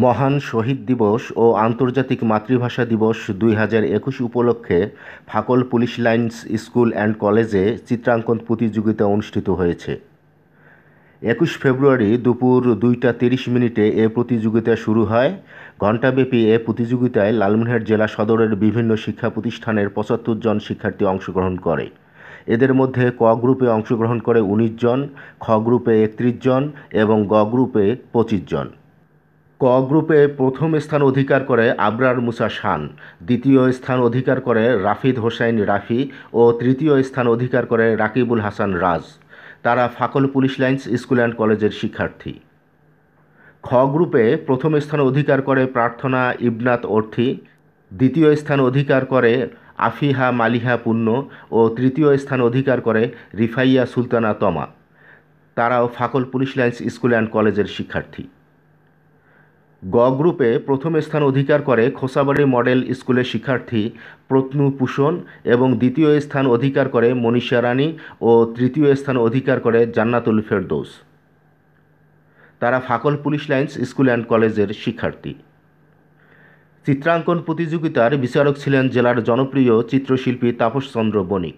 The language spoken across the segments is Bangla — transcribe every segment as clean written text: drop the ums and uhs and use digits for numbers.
মহান শহীদ দিবস ও আন্তর্জাতিক মাতৃভাষা দিবস ২০২১ উপলক্ষে ফাকল পুলিশ লাইনস স্কুল অ্যান্ড কলেজে চিত্রাঙ্কন প্রতিযোগিতা অনুষ্ঠিত হয়েছে। ২১ ফেব্রুয়ারি দুপুর ২টা ৩০ মিনিটে এ প্রতিযোগিতা শুরু হয়। ঘণ্টাব্যাপী এ প্রতিযোগিতায় লালমনিরহাট জেলা সদরের বিভিন্ন শিক্ষা প্রতিষ্ঠানের ৭৫ জন শিক্ষার্থী অংশগ্রহণ করে। এদের মধ্যে ক গ্রুপে অংশগ্রহণ করে ১৯ জন, খ গ্রুপে ৩১ জন এবং গ গ্রুপে ২৫ জন। ক গ্রুপে প্রথম স্থান অধিকার করে আবরার মুসা শান, দ্বিতীয় স্থান অধিকার করে রাফিদ হোসাইন রাফি ও তৃতীয় স্থান অধিকার করে রাকিবুল হাসান রাজ। তারা ফাকল পুলিশ লাইনস স্কুল অ্যান্ড কলেজের শিক্ষার্থী। খ গ্রুপে প্রথম স্থান অধিকার করে প্রার্থনা ইবনাত অর্থী, দ্বিতীয় স্থান অধিকার করে আফিহা মালিহা পুণ্য ও তৃতীয় স্থান অধিকার করে রিফাইয়া সুলতানা তমা। তারাও ফাকল পুলিশ লাইনস স্কুল অ্যান্ড কলেজের শিক্ষার্থী। গ গ্রুপে প্রথম স্থান অধিকার করে খোসাবাড়ি মডেল স্কুলের শিক্ষার্থী প্রত্নু ভূষণ এবং দ্বিতীয় স্থান অধিকার করে মনীষা রানী ও তৃতীয় স্থান অধিকার করে জান্নাতুল ফেরদৌস। তারা ফাকল পুলিশ লাইনস স্কুল অ্যান্ড কলেজের শিক্ষার্থী। চিত্রাঙ্কন প্রতিযোগিতার বিচারক ছিলেন জেলার জনপ্রিয় চিত্রশিল্পী তাপস চন্দ্র বণিক।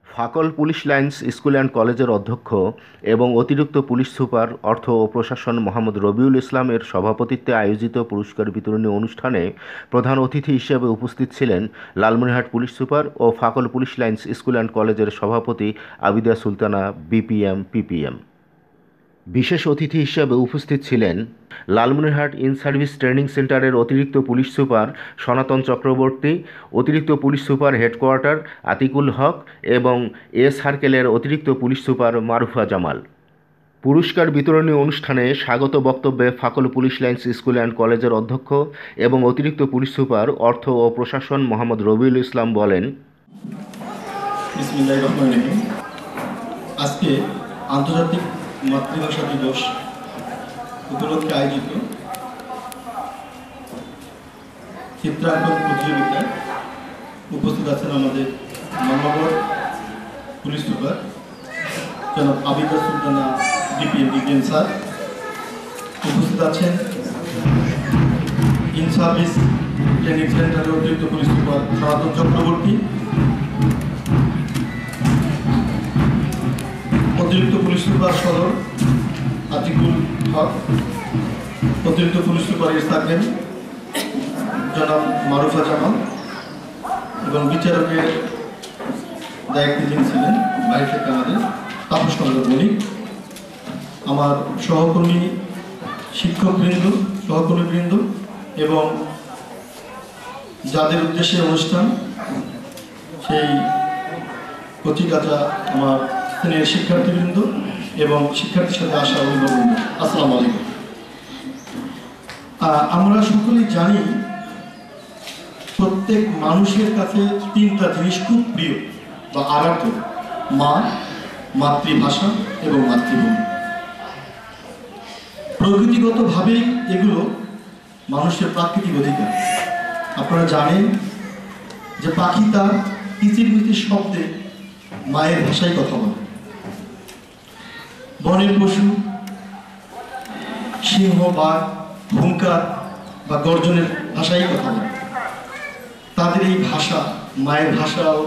ফাকল পুলিশ লাইনস স্কুল অ্যান্ড কলেজের অধ্যক্ষ এবং অতিরিক্ত পুলিশ সুপার অর্থ ও প্রশাসন মোহাম্মদ রবিউল ইসলামের সভাপতিত্বে আয়োজিত পুরস্কার বিতরণী অনুষ্ঠানে প্রধান অতিথি হিসেবে উপস্থিত ছিলেন লালমনিরহাট পুলিশ সুপার ও ফাকল পুলিশ লাইনস স্কুল অ্যান্ড কলেজের সভাপতি আবিদা সুলতানা পিপিএম। বিশেষ অতিথি হিসেবে উপস্থিত ছিলেন লালমনিরহাট ইন সার্ভিস ট্রেনিং সেন্টারের অতিরিক্ত পুলিশ সুপার সনাতন চক্রবর্তী, অতিরিক্ত পুলিশ সুপার হেডকোয়ার্টার আতিকুল হক এবং এ সার্কেলের অতিরিক্ত পুলিশ সুপার মারুফা জামাল। পুরস্কার বিতরণী অনুষ্ঠানে স্বাগত বক্তব্যে ফাকল পুলিশ লাইনস স্কুল অ্যান্ড কলেজের অধ্যক্ষ এবং অতিরিক্ত পুলিশ সুপার অর্থ ও প্রশাসন মোহাম্মদ রবিউল ইসলাম বলেন, আজকে আন্তর্জাতিক মাতৃভাষা দিবস উপলক্ষে আয়োজিত চিত্রাঙ্কন প্রতিযোগিতায় উপস্থিত আছেন আমাদের মানবর পুলিশ সুপার জনাব আবিদা সুলতানা পিপিএম স্যার, উপস্থিত আছেন ইন সার্ভিস ট্রেনিং সেন্টারের অতিরিক্ত পুলিশ সুপার সনাতন চক্রবর্তী, অতিরিক্ত পুলিশ সুপার সদর আতিকুল হক, অতিরিক্ত পুলিশ সুপার থাকবেন জনাব মারুফা জামাল এবং বিচারকের দায়িত্বে যিনি ছিলেন বাইরে থেকে আমাদের তাপস চন্দ্র বণিক, আমার সহকর্মীবৃন্দ এবং যাদের উদ্দেশ্যে অনুষ্ঠান সেই পত্রিকাটা আমার স্থানীয় শিক্ষার্থীবৃন্দ এবং শিক্ষার্থীর সাথে আসা অভিভাবকবৃন্দ, আসসালামু আলাইকুম। আমরা সকলেই জানি প্রত্যেক মানুষের কাছে তিনটা জিনিস খুব প্রিয় বা আরাধ্য: মা, মাতৃভাষা এবং মাতৃভূমি। প্রকৃতিগতভাবেই এগুলো মানুষের প্রাকৃতিক অধিকার। আপনারা জানেন যে পাখি তার কিচিরমিচির শব্দে মায়ের ভাষায় কথা বলে, বনের পশু সিংহ, বাঘ, হুঙ্কার বা গর্জনের ভাষায় কথা বলে। তাদের এই ভাষা, মায়ের ভাষাও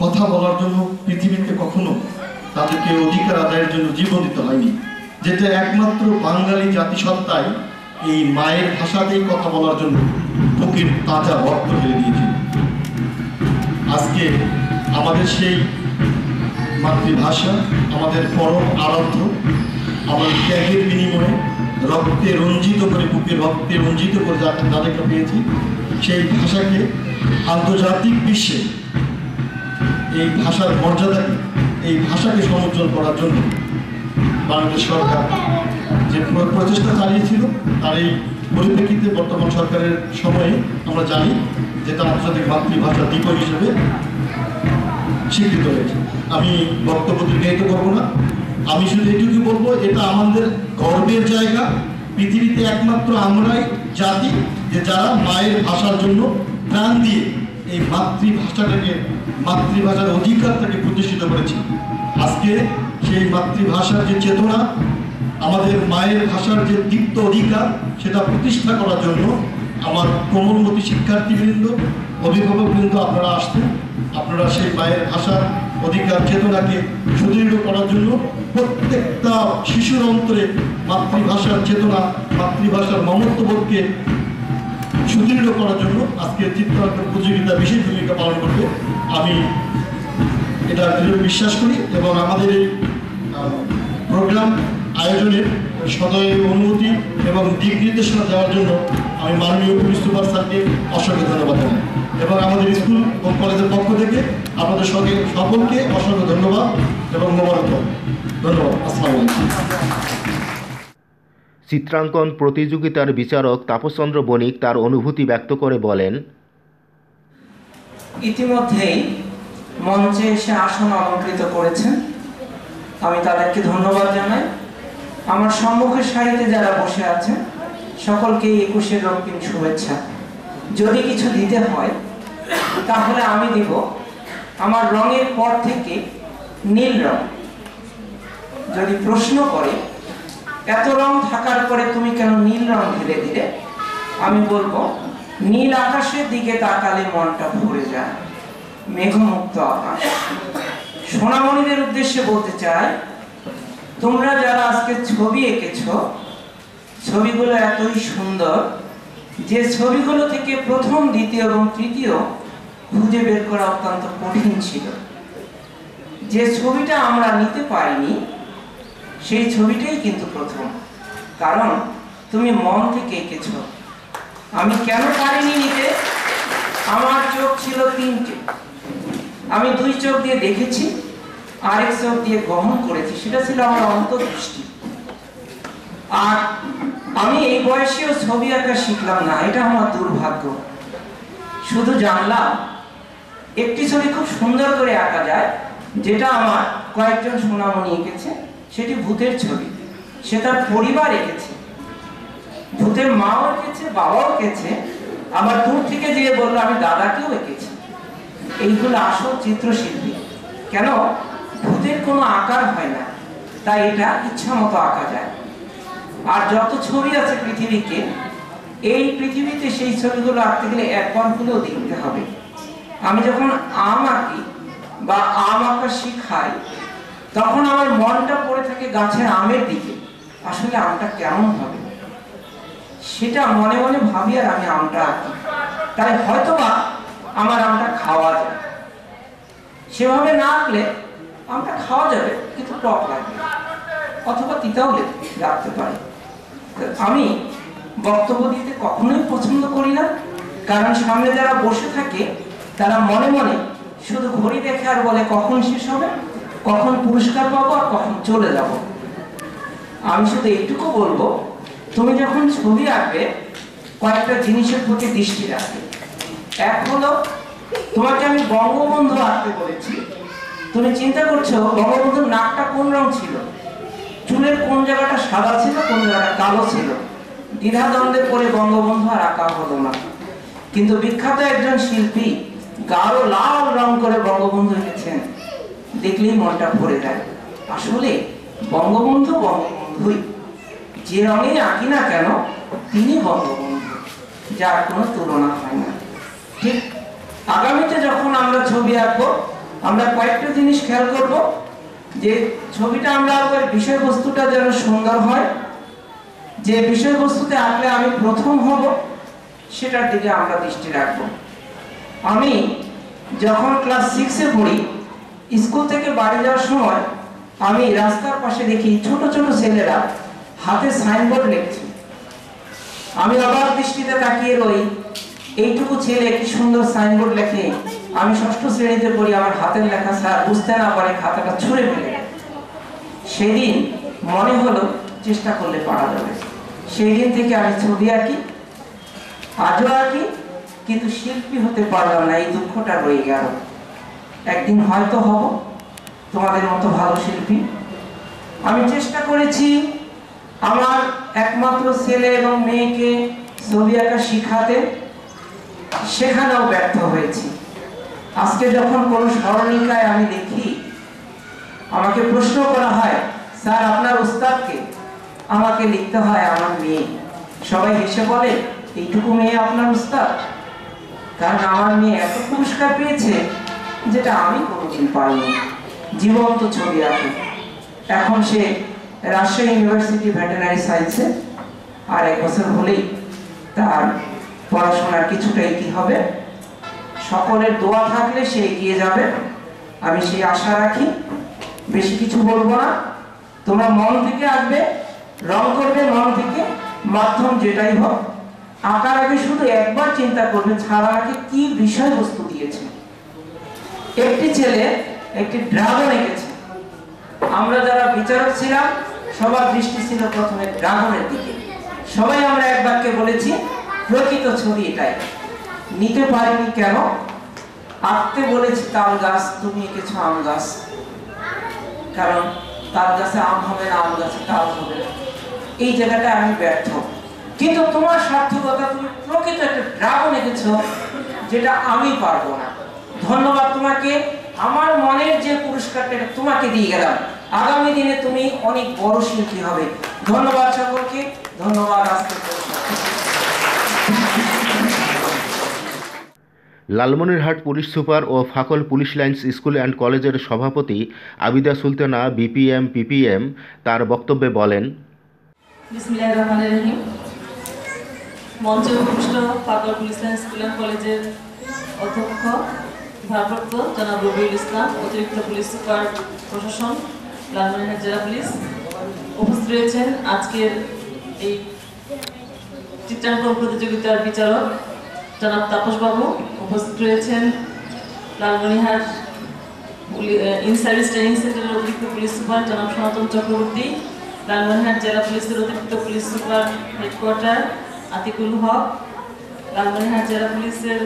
কথা বলার জন্য পৃথিবীতে কখনো তাদেরকে অধিকার আদায়ের জন্য জীবন দিতে হয়নি, যেটা একমাত্র বাঙালি জাতিসত্তাই এই মায়ের ভাষাতেই কথা বলার জন্য বুকের তাজা রক্ত ঢেলে দিয়েছিল। আজকে আমাদের সেই মাতৃভাষা, আমাদের পরম আরাধ্য, আমাদের ত্যাগের বিনিময়ে রক্তে রঞ্জিত করে, বুকে রক্তে রঞ্জিত করে যাদেরকে পেয়েছি, সেই ভাষাকে আন্তর্জাতিক বিশ্বে এই ভাষার মর্যাদাকে, এই ভাষাকে সমুজ্জ্বল করার জন্য বাংলাদেশ সরকার যে প্রচেষ্টা চালিয়েছিল, তার এই পরিপ্রেক্ষিতে বর্তমান সরকারের সময়ে আমরা জানি যে তা আন্তর্জাতিক মাতৃভাষা দিবস হিসেবে স্বীকৃত হয়েছে। আমি বক্তব্য দীর্ঘায়িত করবো না, আমি শুধু এটুকু বলবো, এটা আমাদের গর্বের জায়গা। পৃথিবীতে একমাত্র আমরাই জাতি যে যারা মায়ের ভাষার জন্য প্রাণ দিয়ে এই মাতৃভাষাটাকে, মাতৃভাষার অধিকারটাকে প্রতিষ্ঠিত করেছি। আজকে সেই মাতৃভাষার যে চেতনা, আমাদের মায়ের ভাষার যে দীপ্ত অধিকার, সেটা প্রতিষ্ঠা করার জন্য আমার কোমলমতি শিক্ষার্থীবৃন্দ, অভিভাবকবৃন্দ আপনারা আসছেন। আপনারা সেই মায়ের ভাষার অধিকার চেতনাকে সুদৃঢ় করার জন্য প্রত্যেকটা শিশুর অন্তরে মাতৃভাষার চেতনা, মাতৃভাষার মমত্ববোধকে সুদৃঢ় করার জন্য আজকে চিত্রাঙ্কন প্রতিযোগিতা বিশেষ ভূমিকা পালন করবে, আমি এটা দৃঢ় বিশ্বাস করি। এবং আমাদের এই প্রোগ্রাম আয়োজনের সদয় অনুমতি এবং দিক নির্দেশনা দেওয়ার জন্য আমি মাননীয় পুলিশ সুপার স্যারকে অসংখ্য ধন্যবাদ জানাই, এবং আমাদের স্কুল ও কলেজের পক্ষ থেকে আপনাদের সকলকে অসংখ্য ধন্যবাদ এবং মোবারকবাদ। ধন্যবাদ। আসসালামু আলাইকুম। চিত্রাঙ্কন প্রতিযোগিতার বিচারক তাপসচন্দ্র বণিক তার অনুভূতি ব্যক্ত করে বলেন, ইতিমধ্যেই মঞ্চে এসে আসন অলঙ্কৃত করেছেন, আমি তাদেরকে ধন্যবাদ জানাই। আমার সম্মুখের সারিতে যারা বসে আছেন সকলকে 21শে রঙিন শুভেচ্ছা। যদি কিছু দিতে হয় তাহলে আমি দিব আমার রঙের পর থেকে নীল রং। যদি প্রশ্ন করে এত রং থাকার পরে তুমি কেন নীল রং ঢেলে দিলে, আমি বলবো নীল আকাশের দিকে তাকালে মনটা ভরে যায়, মেঘমুক্ত আকাশ। সোনামণিদের উদ্দেশ্যে বলতে চাই, তোমরা যারা আজকে ছবি এঁকেছো, ছবিগুলো এতই সুন্দর যে ছবিগুলো থেকে প্রথম, দ্বিতীয় এবং তৃতীয় খুঁজে বের করা অত্যন্ত কঠিন ছিল। যে ছবিটা আমরা নিতে পারিনি সেই ছবিটাই কিন্তু প্রথম, কারণ তুমি মন থেকে এঁকেছো। আমি কেন পারিনি নিতে? আমার চোখ ছিল 3টে, আমি 2 চোখ দিয়ে দেখেছি, আরেক চোখ দিয়ে গ্রহণ করেছি, সেটা ছিল আমার অন্তর্দৃষ্টি। আর আমি এই বয়সেও ছবি আঁকা শিখলাম না, এটা আমার দুর্ভাগ্য। শুধু জানলাম একটি ছবি খুব সুন্দর করে আঁকা যায়, যেটা আমার কয়েকজন সোনামণি এঁকেছে, সেটি ভূতের ছবি। সে তার পরিবার এঁকেছে, ভূতের মাও এঁকেছে, বাবাও এঁকেছে, আবার দূর থেকে যেয়ে বললো আমি দাদাকেও এঁকেছি। এইগুলো আসল চিত্রশিল্পী। কেন? ভূতের কোনো আকার হয় না, তাই এটা ইচ্ছা মতো আঁকা যায়। আর যত ছবি আছে পৃথিবীকে, এই পৃথিবীতে সেই ছবিগুলো আঁকতে গেলে একবার হলেও দেখতে হবে। আমি যখন আম আঁকি বা আম আঁকা শিখাই, তখন আমার মনটা পড়ে থাকে গাছের আমের দিকে, আসলে আমটা কেমন হবে সেটা মনে মনে ভাবি, আর আমি আমটা আঁকি। তাই হয়তোবা আমার আমটা খাওয়া যায়। সেভাবে না আঁকলে আমটা খাওয়া যাবে কিন্তু টক লাগবে, অথবা তিতাও লাগতে পারে। আমি বক্তব্য দিতে কখনোই পছন্দ করি না, কারণ সামনে যারা বসে থাকে তারা মনে মনে শুধু ঘড়ি দেখে আর বলে কখন শেষ হবে, কখন পুরস্কার পাবো আর কখন চলে যাব। আমি শুধু এইটুকু বলবো, তুমি যখন ছবি আঁকবে কয়েকটা জিনিসের প্রতি দৃষ্টি রাখবে। এক হলো, তোমাকে আমি বঙ্গবন্ধু আঁকতে বলেছি, তুমি চিন্তা করছো বঙ্গবন্ধুর নাকটা কোন রং ছিল, চুলের কোন জায়গাটা সাদা ছিল, কোন জায়গাটা কালো ছিল। দ্বিধাদ্বন্দ্বে পড়ে বঙ্গবন্ধু আর আঁকা হলো না। কিন্তু বিখ্যাত একজন শিল্পী গাঢ় লাল রং করে বঙ্গবন্ধু এঁকেছেন, দেখলেই মনটা ভরে যায়। আসলে বঙ্গবন্ধু বঙ্গবন্ধুই, যে রঙে আঁকি না কেন তিনি বঙ্গবন্ধু, যার কোনো তুলনা হয় না। ঠিক আগামীতে যখন আমরা ছবি আঁকবো, আমরা কয়েকটা জিনিস খেয়াল করব, যে ছবিটা আমরা আঁকবো বিষয়বস্তুটা যেন সুন্দর হয়, যে বিষয়বস্তুতে আঁকলে আমি প্রথম হব, সেটার দিকে আমরা দৃষ্টি রাখব। আমি যখন ক্লাস 6-এ পড়ি, স্কুল থেকে বাড়ি যাওয়ার সময় আমি রাস্তার পাশে দেখি ছোট ছোট ছেলেরা হাতে সাইনবোর্ড লিখছে। আমি অবাক দৃষ্টিতে তাকিয়ে রই, এইটুকু ছেলে কি সুন্দর সাইনবোর্ড লেখে। আমি 6ষ্ঠ শ্রেণীতে পড়ি, আমার হাতের লেখা স্যার বুঝতে না পারে খাতাটা ছুঁড়ে ফেলে। সেদিন মনে হলো চেষ্টা করলে পারা যাবে। সেই দিন থেকে আমি ছবি আঁকি, আজও আঁকি, কিন্তু শিল্পী হতে পারলাম না। এই দুঃখটা রয়ে গেল। একদিন হয়তো হব তোমাদের মতো ভালো শিল্পী। আমি চেষ্টা করেছি আমার একমাত্র ছেলে এবং মেয়েকে ছবি আঁকা শিখাতে, সেখানেও ব্যর্থ হয়েছি। আজকে যখন কোনো স্মরণিকায় আমি দেখি, আমাকে প্রশ্ন করা হয়, স্যার আপনার উস্তাদকে? আমাকে লিখতে হয় আমার মেয়ে। সবাই হেসে বলে, এইটুকু মেয়ে আপনার উস্তাদ? কারণ আমার মেয়ে এত পুরস্কার পেয়েছে যেটা আমি কোনোদিন পাইনি। জীবন্ত ছবি আঁকে। এখন সে রাজশাহী ইউনিভার্সিটি ভেটেরিনারি সায়েন্সে, আর 1 বছর হলেই তার পড়াশোনার কিছুটা এগিয়ে হবে। সকলের দোয়া থাকলে সে এগিয়ে যাবে, আমি সেই আশা রাখি। বেশি কিছু বলবো না, তোমরা মন থেকে আঁকবে, রং করবে মন থেকে, মাধ্যম যেটাই হোক। আঁকার আগে শুধু একবার চিন্তা করবে ছাড়াকে কি বিষয়বস্তু দিয়েছে। একটি ছেলে একটি ড্রাগন এঁকেছে। আমরা যারা বিচারক ছিলাম সবার দৃষ্টি ছিল প্রথমে ড্রাগনের দিকে। সবাই আমরা এক বাক্যে বলেছি প্রকৃত ছবি এটাই। নিতে পারিনি কেন? আঁকতে বলেছি তাল গাছ, তুমি এঁকেছো আম গাছ। কারণ তাল গাছে আম হবে না, আম গাছে তাল হবে না। এই জায়গাটা আমি ব্যর্থ। কিন্তু তোমার সার্থকতা, তুমি প্রকৃত একটা ড্রাগন এঁকেছো যেটা আমি পারবো না। ধন্যবাদ তোমাকে। আমার মনের যে পুরস্কারটা তোমাকে দিয়ে গেলাম। আগামী দিনে তুমি অনেক বড় শিল্পী হবে। ধন্যবাদ সকলকে। ধন্যবাদ। আজকে লালমনিরহাট পুলিশ সুপার ও ফাকল পুলিশ লাইন্স স্কুল অ্যান্ড কলেজের সভাপতি আবিদা সুলতানা বিপিএম পিপিএম তার বক্তব্যে বলেন, বিসমিল্লাহির রহমানির রহিম। মঞ্চে উপবিষ্ট ফাকল পুলিশ লাইন্স স্কুল অ্যান্ড কলেজের অধ্যক্ষ ভারপ্রাপ্ত জনাব রবিউল ইসলাম, অতিরিক্ত পুলিশ সুপার প্রশাসন লালমনিরহাট জেলা পুলিশ, উপস্থিত রয়েছেন আজকের এই চিত্রাঙ্কন প্রতিযোগিতার বিচারক জনাব তাপস বাবু, উপস্থিত রয়েছেন লালমনিরহাট ইন সার্ভিস ট্রেনিং সেন্টারের অতিরিক্ত পুলিশ সুপার জনাব সনাতন চক্রবর্তী, লালমনিরহাট জেলা পুলিশের অতিরিক্ত পুলিশ সুপার হেডকোয়ার্টার আতিকুল হক, লালমনিরহাট জেলা পুলিশের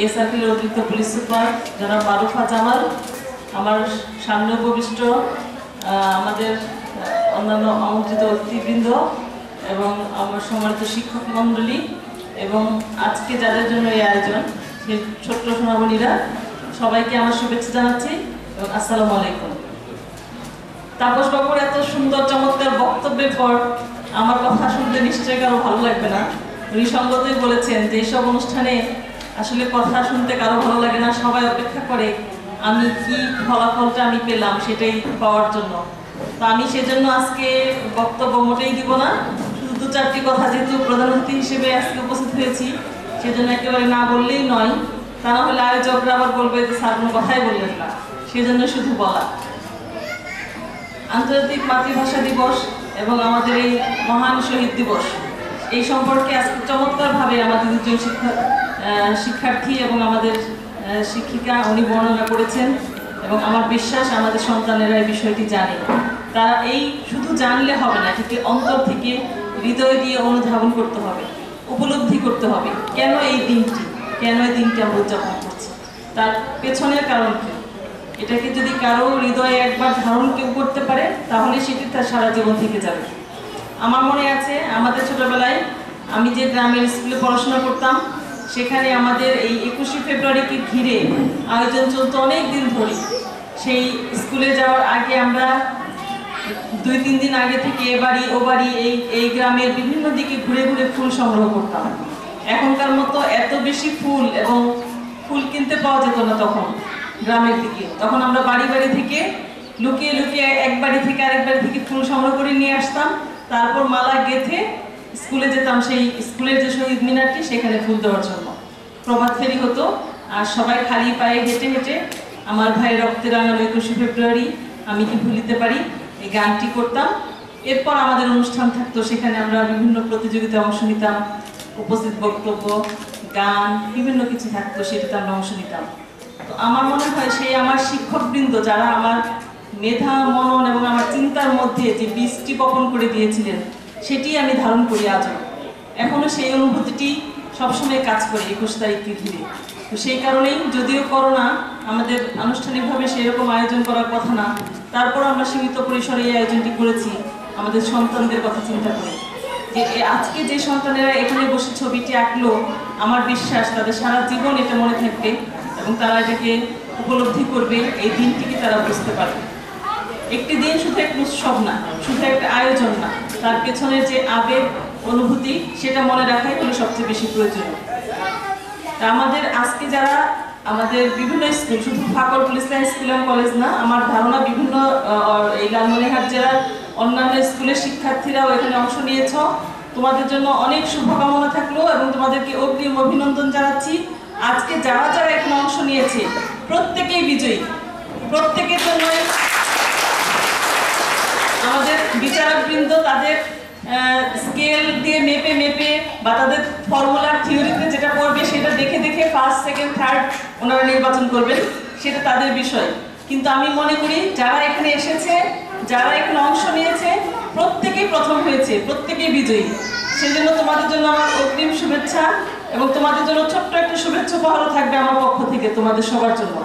এ সার্কেলের অতিরিক্ত পুলিশ সুপার জনাব মারুফা জামাল, আমার সামনে উপবিষ্ট আমাদের অন্যান্য আমন্ত্রিত অতিথিবৃন্দ এবং আমার সম্মানিত শিক্ষক মণ্ডলী এবং আজকে যাদের জন্য এই আয়োজন, সেই ছোট্ট সোনামণিরা, সবাইকে আমার শুভেচ্ছা জানাচ্ছি এবং আসসালামু আলাইকুম। তাপস বাবুর এত সুন্দর চমৎকার বক্তব্যের পর আমার কথা শুনতে নিশ্চয়ই কারো ভালো লাগবে না। উনি সঙ্গতই বলেছেন যে এইসব অনুষ্ঠানে আসলে কথা শুনতে কারো ভালো লাগে না, সবাই অপেক্ষা করে আমি কি ফলাফলটা আমি পেলাম সেটাই পাওয়ার জন্য। তো আমি সেজন্য আজকে বক্তব্য মোটেই দিব না, শুধু 2-4টি কথা, যেহেতু প্রধান অতিথি হিসেবে আজকে উপস্থিত হয়েছি সেজন্য একেবারে না বললেই নয়, তা না হলে আয়োজকরা আবার বলবে যে স্যার কোনো কথাই বললেন না, সেজন্য শুধু বলা। আন্তর্জাতিক মাতৃভাষা দিবস এবং আমাদের এই মহান শহীদ দিবস, এই সম্পর্কে আজকে চমৎকারভাবে আমাদের দুজন শিক্ষার্থী এবং আমাদের শিক্ষিকা উনি বর্ণনা করেছেন এবং আমার বিশ্বাস আমাদের সন্তানেরা এই বিষয়টি জানে। তারা এই শুধু জানলে হবে না, এটাকে অন্তর থেকে হৃদয় দিয়ে অনুধাবন করতে হবে, উপলব্ধি করতে হবে কেন এই দিনটি আমরা উদযাপন করছি, তার পেছনের কারণ কি। এটাকে যদি কারো হৃদয়ে একবার ধারণ কেউ করতে পারে তাহলে সেটি তার সারা জীবন থেকে যাবে। আমার মনে আছে আমাদের ছোটবেলায় আমি যে গ্রামের স্কুলে পড়াশোনা করতাম সেখানে আমাদের এই 21শে ফেব্রুয়ারিকে ঘিরে আয়োজন চলতো অনেক দিন ধরে। সেই স্কুলে যাওয়ার আগে আমরা 2-3 দিন আগে থেকে এ বাড়ি ও বাড়ি এই গ্রামের বিভিন্ন দিকে ঘুরে ঘুরে ফুল সংগ্রহ করতাম। এখনকার মতো এত বেশি ফুল এবং ফুল কিনতে পাওয়া যেত না তখন গ্রামের দিকে। তখন আমরা বাড়ি বাড়ি থেকে লুকিয়ে লুকিয়ে এক বাড়ি থেকে আরেক বাড়ি থেকে ফুল সংগ্রহ করে নিয়ে আসতাম, তারপর মালা গেঁথে স্কুলে যেতাম, সেই স্কুলের যে শহীদ মিনারটি সেখানে ফুল দেওয়ার জন্য। প্রভাত ফেরি হতো আর সবাই খালি পায়ে হেঁটে হেঁটে আমার ভাইয়ের রক্তে রাঙানো 21শে ফেব্রুয়ারি আমি কি ভুলিতে পারি এই গানটি করতাম। এরপর আমাদের অনুষ্ঠান থাকতো, সেখানে আমরা বিভিন্ন প্রতিযোগিতায় অংশ নিতাম, উপস্থিত বক্তব্য, গান, বিভিন্ন কিছু থাকতো, সেটাতে আমরা অংশ নিতাম। তো আমার মনে হয় সেই আমার শিক্ষকবৃন্দ যারা আমার মেধা, মনন এবং আমার চিন্তার মধ্যে যে বীজটি বপন করে দিয়েছিলেন, সেটি আমি ধারণ করি আজও। এখনো সেই অনুভূতিটি সবসময় কাজ করে 21 তারিখকে ঘিরে। তো সেই কারণেই যদিও করোনা, আমাদের আনুষ্ঠানিকভাবে সেরকম আয়োজন করার কথা না, তারপর আমরা সীমিত পরিসরে এই আয়োজনটি করেছি আমাদের সন্তানদের কথা চিন্তা করে। যে আজকে যে সন্তানেরা এখানে বসে ছবিটি আঁকলো, আমার বিশ্বাস তাদের সারা জীবন এটা মনে থাকবে এবং তারা এটাকে উপলব্ধি করবে, এই দিনটিকে তারা বুঝতে পারবে। একটি দিন শুধু একটা উৎসব না, শুধু একটা আয়োজন না, তার পেছনের যে আবেগ, অনুভূতি, সেটা মনে রাখাই হলো সবচেয়ে বেশি প্রয়োজনীয়। আমাদের আজকে যারা আমাদের বিভিন্ন স্কুল, শুধু ফাকল police line school and college না, আমার ধারণা বিভিন্ন এই লালমনিরহাট জেলার অন্যান্য স্কুলের শিক্ষার্থীরাও এখানে অংশ নিয়েছ, তোমাদের জন্য অনেক শুভকামনা থাকলো এবং তোমাদেরকে অগ্রিম অভিনন্দন জানাচ্ছি। আজকে যারা যারা এখানে অংশ নিয়েছে প্রত্যেকেই বিজয়ী, প্রত্যেকের জন্য আমাদের বিচারকবৃন্দ তাদের স্কেল দিয়ে মেপে মেপে বা তাদের ফর্মুলার থিওরিতে যেটা পড়বে সেটা দেখে দেখে ফার্স্ট, সেকেন্ড, থার্ড ওনারা নির্বাচন করবেন, সেটা তাদের বিষয়। কিন্তু আমি মনে করি যারা এখানে এসেছে, যারা এখানে অংশ নিয়েছে, প্রত্যেকেই প্রথম হয়েছে, প্রত্যেকেই বিজয়ী। সেজন্য তোমাদের জন্য আমার অগ্রিম শুভেচ্ছা এবং তোমাদের জন্য ছোট্ট একটা শুভেচ্ছা উপহারও থাকবে আমার পক্ষ থেকে তোমাদের সবার জন্য।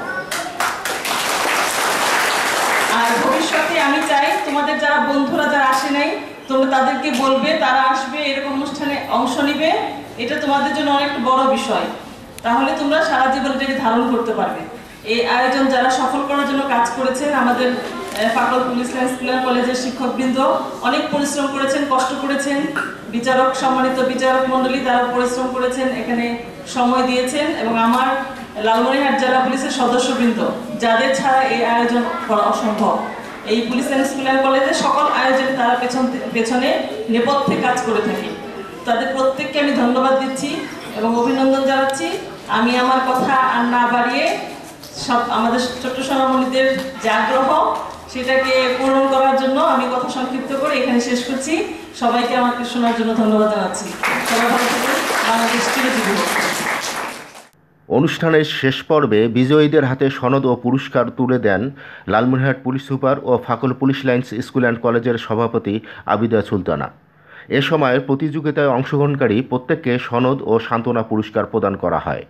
আর ভবিষ্যতে আমি চাই তোমাদের যারা বন্ধুরা যারা আসে নাই, তোমরা তাদেরকে বলবে তারা আসবে, এরকম অনুষ্ঠানে অংশ নিবে, এটা তোমাদের জন্য অনেক বড় বিষয়। তাহলে তোমরা সারা জীবন এটাকে ধারণ করতে পারবে। এই আয়োজন যারা সফল করার জন্য কাজ করেছেন, আমাদের ফাকল পুলিশ লাইন স্কুল অ্যান্ড কলেজের শিক্ষকবৃন্দ অনেক পরিশ্রম করেছেন, কষ্ট করেছেন। বিচারক, সম্মানিত বিচারক মণ্ডলী, তারা পরিশ্রম করেছেন, এখানে সময় দিয়েছেন। এবং আমার লালমনিরহাট জেলা পুলিশের সদস্যবৃন্দ, যাদের ছাড়া এই আয়োজন করা অসম্ভব। এই পুলিশ লাইন স্কুল অ্যান্ড কলেজের সকল আয়োজনে তারা পেছনে নেপথ্যে কাজ করে থাকে। তাদের প্রত্যেককে আমি ধন্যবাদ দিচ্ছি এবং অভিনন্দন জানাচ্ছি। আমি আমার কথা আর না বাড়িয়ে সব আমাদের ছোট্ট সোনামণিদের যে আগ্রহ, সেটাকে পূরণ করার জন্য আমি কথা সংক্ষিপ্ত করে এখানে শেষ করছি। সবাইকে আমাকে শোনার জন্য ধন্যবাদ জানাচ্ছি। সবাই ভালো থাকবেন। বাংলাদেশ চিরজীবী হোক। অনুষ্ঠানের শেষ পর্বে বিজয়ীদের হাতে সনদ ও পুরস্কার তুলে দেন লালমনিরহাট পুলিশ সুপার ও ফাকল পুলিশ লাইন্স স্কুল অ্যান্ড কলেজের সভাপতি আবিদা সুলতানা। এ সময় প্রতিযোগিতায় অংশগ্রহণকারী প্রত্যেককে সনদ ও সান্ত্বনা পুরস্কার প্রদান করা হয়।